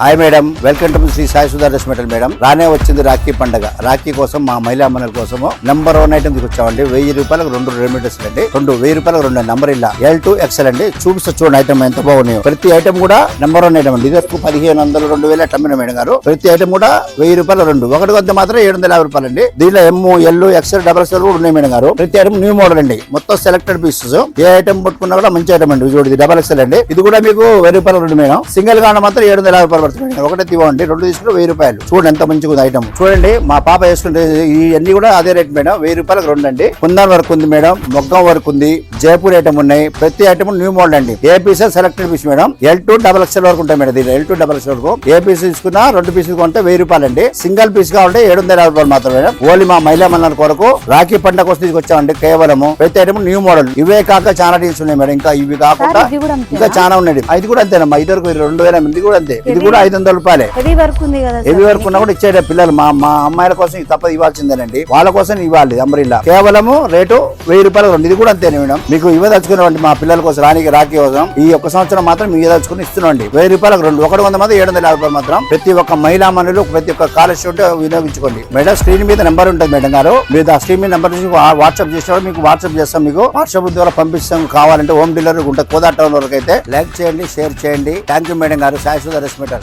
Hi madam, welcome to Sri Sai Sudha dress material madam. రానే వచ్చింది రాఖీ పండుగ. రాఖీ కోసం మా మహిళా మనుల కోసము నంబర్ 1 ఐటమ్ తీసుకొచ్చామండి. 1000 రూపాయలకు 2 రెమిడీస్ అండి. 1000 రూపాయలకు 2 నంబర్ ఇలా L2 XL అండి. చూపిస్తా చూడండి ఐటమ్ ఎంత బాగున్నాయో. ప్రతి ఐటమ్ కూడా నంబర్ 1 ఐటమ్ అండి. ఇది 1500 2000 అట్టమ్మిన మేడం గారు. ప్రతి ఐటమ్ కూడా 1000 రూపాయలు 2 ఒకటి కొంత మాత్రం 750 రూపాయలు అండి. దీనిలో M L XL XL కూడా ఉన్నాయి మేడం గారు. ప్రతి ఐటమ్ న్యూ మోడల్ అండి. మొత్తం సెలెక్టెడ్ పీసెస్. ఏ ఐటమ్ పట్టుకున్నా కూడా మంచి ఐటమ్ అండి. చూడండి XL అండి. ఇది కూడా మీకు 1000 రూపాయలు 2 మేడం. సింగిల్ గా మాత్రం 750 రూపాయలు పడుతుంది. ఒకటే తీవండి, 2 తీసుకుంటే 1000 రూపాయలు. చూడండి ఎంత మంచిగా ఉంది ఐటమ్. చూడండి మా పాప వేసుకుంటే ఇవన్నీ కూడా అదే రేట్ మేడం. 1000 రూపాయలకు 2 అండి. కుందన్ వర్క్ ఉంది మేడం, మొగ్గం వర్క్ ఉంది, జైపూర్ ఐటమ్ ఉన్నాయి. ప్రతి ఐటమ్ న్యూ మోడల్ అండి. ఏ piece selected piece madam. L2 XL వరకు ఉంటాయి మేడం. దీని L2 XL వరకు ఏ పీస్ తీసుకున్నా 2 పీసులు కొంటే 1000 రూపాయలు అండి. సింగిల్ పీస్ కావాలంటే 750 రూపాయలు మాత్రం మేడం. ఓన్లీ మా మహిళా మండలం కొరకు రాఖీ పండుగ కోసం తీసుకొచ్చామండి. కేవలము ప్రతి ఐటమ్ న్యూ మోడల్. ఇవే కాక చాలా డీల్స్ ఉన్నాయి మేడం. ఇంకా ఇవి కాకుండా ఇంకా చాలా ఉన్నాయి. ఇది కూడా అంతేనమ్మా. ఇది వరకు 2000 కూడా అంతే. ఇది కూడా 500 రూపాయలే. హెవీ వర్క్ ఉన్నా కూడా ఇచ్చే పిల్లలు మా అమ్మాయిల కోసం తప్పదు ఇవ్వాల్సిందేనండి. వాళ్ళ కోసం ఇవ్వాలి అంబ్రిల్లా. కేవలము రేటు 1000 రూపాయలు 2. ఇది కూడా అంతేనే మేడం. మీకు ఇవ్వదలుచుకున్నాండి మా పిల్లల కోసం రాఖీ కోసం. ఈ ఒక్క సంవత్సరం మాత్రం మీకు ఇవ్వదలుచుకుని ఇస్తున్నాండి. 1000 రూపాయలకు 2. ఒకటి 100 మంది 750 రూపాయలు మాత్రం. ప్రతి ఒక్క మహిళా మనులు ప్రతి ఒక్క కాలేజ్ వినియోగించుకోండి మేడం. స్క్రీన్ మీద నెంబర్ ఉంటుంది మేడం గారు. మీరు ఆ స్క్రీన్ మీద నెంబర్ వాట్సాప్ చేసేవాడు మీకు వాట్సాప్ చేస్తాం. మీకు వాట్సాప్ ద్వారా పంపిస్తాం. కావాలంటే హోమ్ డెలివరీ ఉంటుంది. కోదాటౌన్ వరకు అయితే లైక్ చేయండి, షేర్ చేయండి. థ్యాంక్ యూ మేడం గారు. Sai Sudha dress metal.